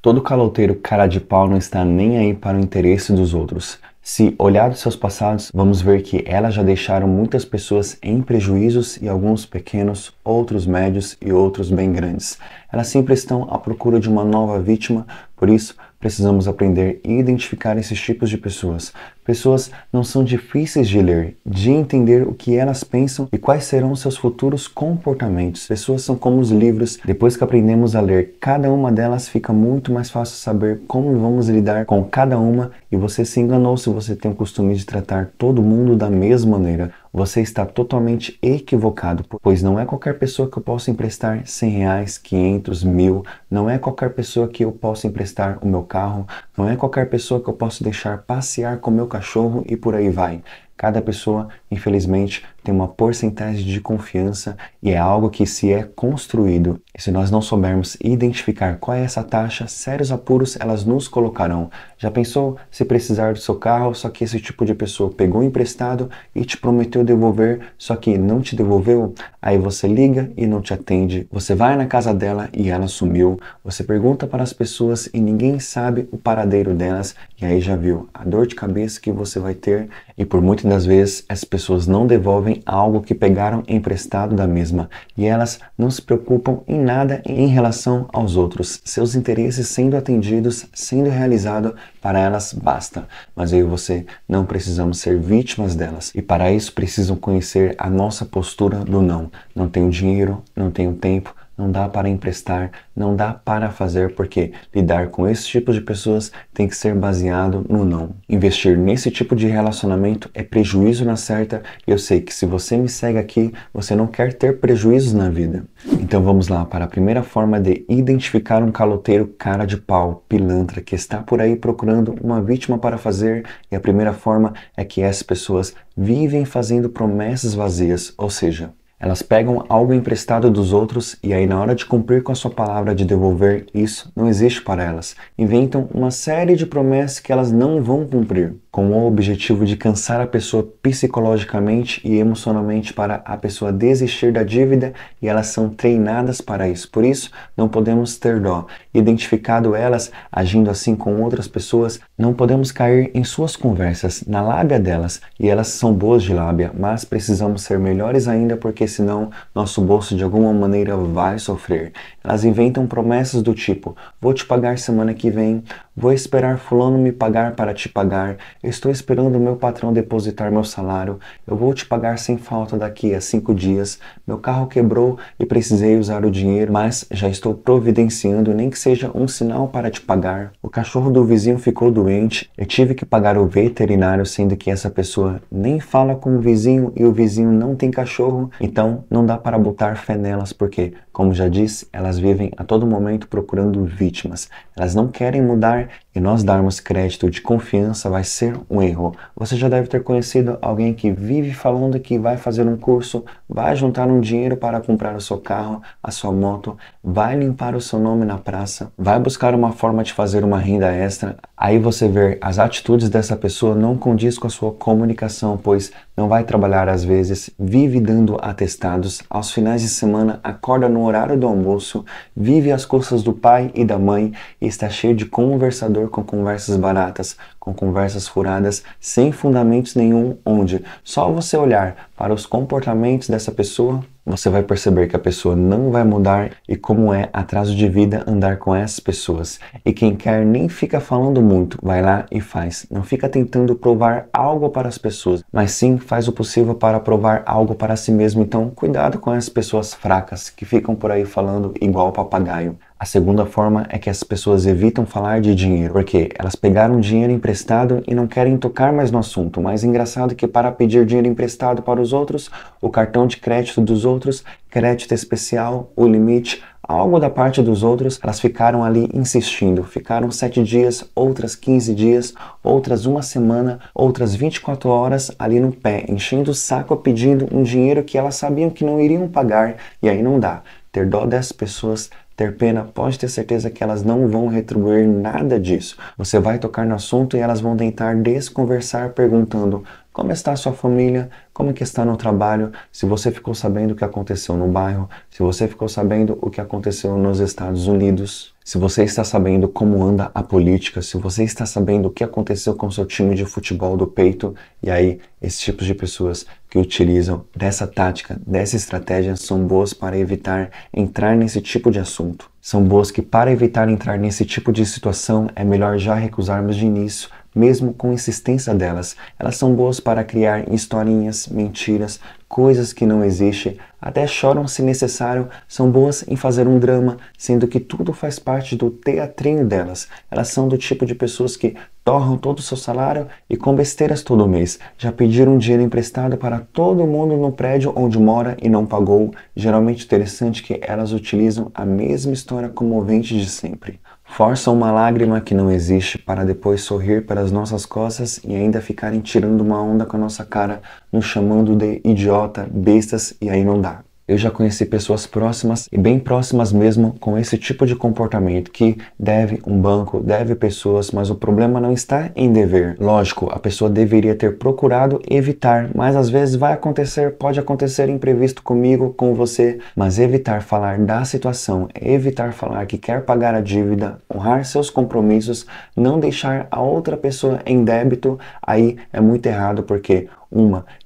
Todo caloteiro cara de pau não está nem aí para o interesse dos outros. Se olhar os seus passados, vamos ver que elas já deixaram muitas pessoas em prejuízos e alguns pequenos, outros médios e outros bem grandes. Elas sempre estão à procura de uma nova vítima, por isso precisamos aprender e identificar esses tipos de pessoas. Pessoas não são difíceis de ler, de entender o que elas pensam e quais serão seus futuros comportamentos. Pessoas são como os livros, depois que aprendemos a ler cada uma delas, fica muito mais fácil saber como vamos lidar com cada uma e você se enganou se você tem o costume de tratar todo mundo da mesma maneira. Você está totalmente equivocado, pois não é qualquer pessoa que eu possa emprestar 100 reais, 500, 1000, não é qualquer pessoa que eu possa emprestar o meu carro, não é qualquer pessoa que eu posso deixar passear com o meu cachorro e por aí vai. Cada pessoa, infelizmente, tem uma porcentagem de confiança e é algo que se é construído. E se nós não soubermos identificar qual é essa taxa, sérios apuros elas nos colocarão. Já pensou se precisar do seu carro, só que esse tipo de pessoa pegou emprestado e te prometeu devolver, só que não te devolveu? Aí você liga e não te atende, você vai na casa dela e ela sumiu, você pergunta para as pessoas e ninguém sabe o paradeiro delas, e aí já viu a dor de cabeça que você vai ter, e por muitas das vezes as pessoas não devolvem algo que pegaram emprestado da mesma, e elas não se preocupam em nada em relação aos outros, seus interesses sendo atendidos, sendo realizado, para elas basta. Mas eu e você não precisamos ser vítimas delas, e para isso precisam conhecer a nossa postura do não. Não tenho dinheiro, não tenho tempo, não dá para emprestar, não dá para fazer, porque lidar com esse tipo de pessoas tem que ser baseado no não. Investir nesse tipo de relacionamento é prejuízo na certa, e eu sei que se você me segue aqui, você não quer ter prejuízos na vida. Então vamos lá para a primeira forma de identificar um caloteiro cara de pau, pilantra, que está por aí procurando uma vítima para fazer, e a primeira forma é que essas pessoas vivem fazendo promessas vazias, ou seja, elas pegam algo emprestado dos outros e aí na hora de cumprir com a sua palavra de devolver, isso não existe para elas. Inventam uma série de promessas que elas não vão cumprir, com o objetivo de cansar a pessoa psicologicamente e emocionalmente para a pessoa desistir da dívida, e elas são treinadas para isso. Por isso, não podemos ter dó. Identificado elas agindo assim com outras pessoas, não podemos cair em suas conversas, na lábia delas, e elas são boas de lábia, mas precisamos ser melhores ainda porque senão nosso bolso de alguma maneira vai sofrer. Elas inventam promessas do tipo: vou te pagar semana que vem, vou esperar fulano me pagar para te pagar, eu estou esperando o meu patrão depositar meu salário, eu vou te pagar sem falta daqui a 5 dias, meu carro quebrou e precisei usar o dinheiro, mas já estou providenciando, nem que seja um sinal para te pagar. O cachorro do vizinho ficou doente, eu tive que pagar o veterinário, sendo que essa pessoa nem fala com o vizinho e o vizinho não tem cachorro, então não dá para botar fé nelas, porque, como já disse, elas vivem a todo momento procurando vítimas. Elas não querem mudar, e nós darmos crédito de confiança vai ser um erro. Você já deve ter conhecido alguém que vive falando que vai fazer um curso, vai juntar um dinheiro para comprar o seu carro, a sua moto, vai limpar o seu nome na praça, vai buscar uma forma de fazer uma renda extra. Aí você vê as atitudes dessa pessoa não condiz com a sua comunicação, pois não vai trabalhar às vezes, vive dando atestados, aos finais de semana acorda no horário do almoço, vive às custas do pai e da mãe e está cheio de conversador com conversas baratas, com conversas furadas, sem fundamentos nenhum, onde só você olhar para os comportamentos dessa pessoa, você vai perceber que a pessoa não vai mudar e como é atraso de vida andar com essas pessoas. E quem quer nem fica falando muito, vai lá e faz. Não fica tentando provar algo para as pessoas, mas sim faz o possível para provar algo para si mesmo. Então, cuidado com essas pessoas fracas que ficam por aí falando igual papagaio. A segunda forma é que as pessoas evitam falar de dinheiro, porque elas pegaram dinheiro emprestado e não querem tocar mais no assunto. Mas engraçado que para pedir dinheiro emprestado para os outros, o cartão de crédito dos outros, crédito especial, o limite, algo da parte dos outros, elas ficaram ali insistindo. Ficaram 7 dias, outras 15 dias, outras uma semana, outras 24 horas ali no pé, enchendo o saco pedindo um dinheiro que elas sabiam que não iriam pagar. E aí não dá. Ter dó dessas pessoas, ter pena, pode ter certeza que elas não vão retribuir nada disso. Você vai tocar no assunto e elas vão tentar desconversar perguntando: como está a sua família, como que está no trabalho, se você ficou sabendo o que aconteceu no bairro, se você ficou sabendo o que aconteceu nos Estados Unidos, se você está sabendo como anda a política, se você está sabendo o que aconteceu com seu time de futebol do peito. E aí, esses tipos de pessoas que utilizam dessa tática, dessa estratégia, são boas para evitar entrar nesse tipo de assunto. São boas que, para evitar entrar nesse tipo de situação, é melhor já recusarmos de início, mesmo com insistência delas. Elas são boas para criar historinhas, mentiras, coisas que não existem, até choram se necessário, são boas em fazer um drama, sendo que tudo faz parte do teatrinho delas. Elas são do tipo de pessoas que torram todo o seu salário e com besteiras todo mês. Já pediram dinheiro emprestado para todo mundo no prédio onde mora e não pagou. Geralmente interessante que elas utilizam a mesma história comovente de sempre. Forçam uma lágrima que não existe para depois sorrir pelas nossas costas e ainda ficarem tirando uma onda com a nossa cara, nos chamando de idiota, bestas, e aí não dá. Eu já conheci pessoas próximas e bem próximas mesmo com esse tipo de comportamento que deve um banco, deve pessoas, mas o problema não está em dever. Lógico, a pessoa deveria ter procurado evitar, mas às vezes vai acontecer, pode acontecer imprevisto comigo, com você, mas evitar falar da situação, evitar falar que quer pagar a dívida, honrar seus compromissos, não deixar a outra pessoa em débito, aí é muito errado porque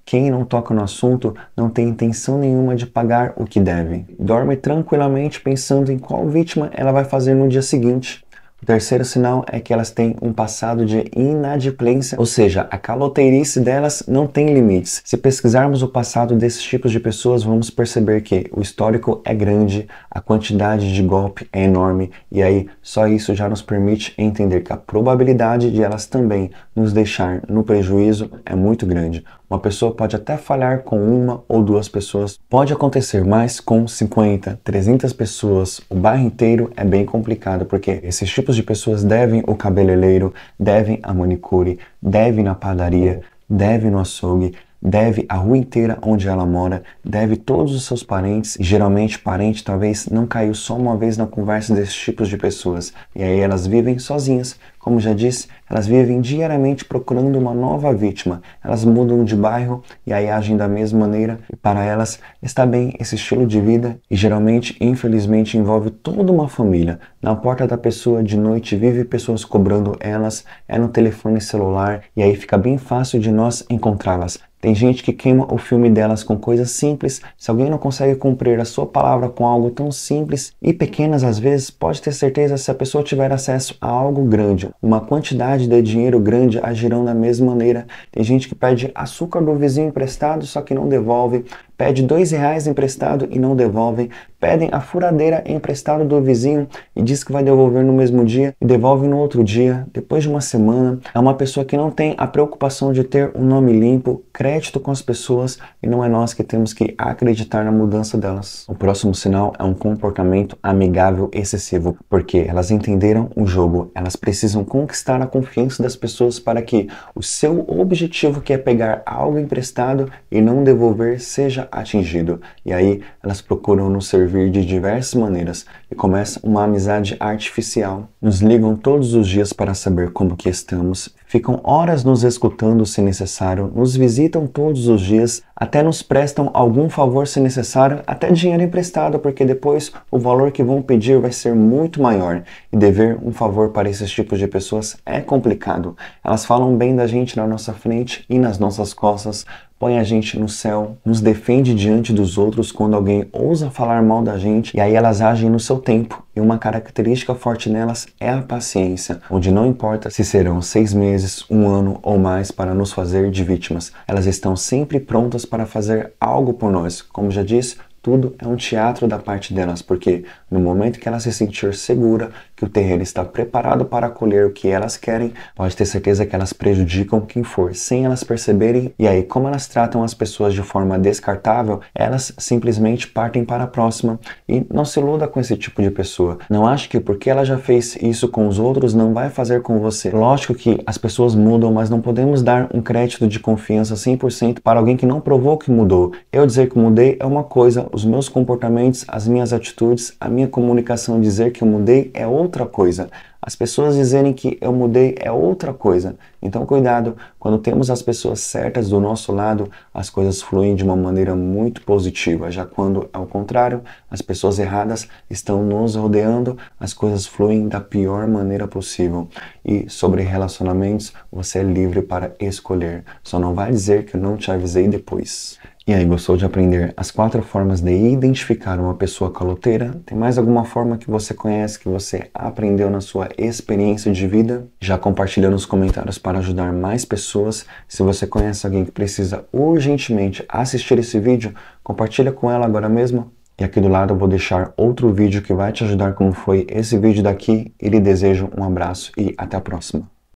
quem não toca no assunto não tem intenção nenhuma de pagar o que deve. Dorme tranquilamente pensando em qual vítima ela vai fazer no dia seguinte. O terceiro sinal é que elas têm um passado de inadimplência, ou seja, a caloteirice delas não tem limites. Se pesquisarmos o passado desses tipos de pessoas, vamos perceber que o histórico é grande, a quantidade de golpe é enorme, e aí só isso já nos permite entender que a probabilidade de elas também nos deixar no prejuízo é muito grande. Uma pessoa pode até falhar com uma ou duas pessoas, pode acontecer, mas com 50, 300 pessoas, o bairro inteiro é bem complicado, porque esses tipos de pessoas devem o cabeleireiro, devem a manicure, devem na padaria, devem no açougue, deve a rua inteira onde ela mora, deve todos os seus parentes, e geralmente parente talvez não caiu só uma vez na conversa desses tipos de pessoas, e aí elas vivem sozinhas. Como já disse, elas vivem diariamente procurando uma nova vítima. Elas mudam de bairro e aí agem da mesma maneira. E para elas está bem esse estilo de vida e geralmente, infelizmente, envolve toda uma família. Na porta da pessoa de noite vive pessoas cobrando elas, é no telefone celular e aí fica bem fácil de nós encontrá-las. Tem gente que queima o filme delas com coisas simples. Se alguém não consegue cumprir a sua palavra com algo tão simples e pequenas às vezes, pode ter certeza, se a pessoa tiver acesso a algo grande, uma quantidade de dinheiro grande, agirão da mesma maneira. Tem gente que pede açúcar do vizinho emprestado, só que não devolve. Pede R$2 emprestado e não devolvem. Pedem a furadeira emprestado do vizinho e diz que vai devolver no mesmo dia e devolve no outro dia, depois de uma semana. É uma pessoa que não tem a preocupação de ter um nome limpo, crédito com as pessoas, e não é nós que temos que acreditar na mudança delas. O próximo sinal é um comportamento amigável excessivo, porque elas entenderam o jogo, elas precisam conquistar a confiança das pessoas para que o seu objetivo, que é pegar algo emprestado e não devolver, seja atingido. E aí elas procuram nos servir de diversas maneiras e começa uma amizade artificial. Nos ligam todos os dias para saber como que estamos, ficam horas nos escutando se necessário, nos visitam todos os dias, até nos prestam algum favor se necessário, até dinheiro emprestado, porque depois o valor que vão pedir vai ser muito maior. E dever um favor para esses tipos de pessoas é complicado. Elas falam bem da gente na nossa frente e nas nossas costas, põe a gente no céu, nos defende diante dos outros quando alguém ousa falar mal da gente, e aí elas agem no seu tempo. E uma característica forte nelas é a paciência, onde não importa se serão 6 meses, 1 ano ou mais para nos fazer de vítimas. Elas estão sempre prontas para fazer algo por nós. Como já disse, tudo é um teatro da parte delas, porque no momento que ela se sentir segura, que o terreno está preparado para acolher o que elas querem, pode ter certeza que elas prejudicam quem for, sem elas perceberem, e aí como elas tratam as pessoas de forma descartável, elas simplesmente partem para a próxima. E não se iluda com esse tipo de pessoa. Não ache que porque ela já fez isso com os outros, não vai fazer com você. Lógico que as pessoas mudam, mas não podemos dar um crédito de confiança 100% para alguém que não provou que mudou. Eu dizer que mudei é uma coisa, os meus comportamentos, as minhas atitudes, a minha minha comunicação dizer que eu mudei é outra coisa. As pessoas dizerem que eu mudei é outra coisa. Então, cuidado, quando temos as pessoas certas do nosso lado, as coisas fluem de uma maneira muito positiva. Já quando, ao contrário, as pessoas erradas estão nos rodeando, as coisas fluem da pior maneira possível. E sobre relacionamentos, você é livre para escolher. Só não vai dizer que eu não te avisei depois. E aí, gostou de aprender as 4 formas de identificar uma pessoa caloteira? Tem mais alguma forma que você conhece, que você aprendeu na sua experiência de vida? Já compartilha nos comentários para ajudar mais pessoas. Se você conhece alguém que precisa urgentemente assistir esse vídeo, compartilha com ela agora mesmo. E aqui do lado eu vou deixar outro vídeo que vai te ajudar como foi esse vídeo daqui. E lhe desejo um abraço e até a próxima.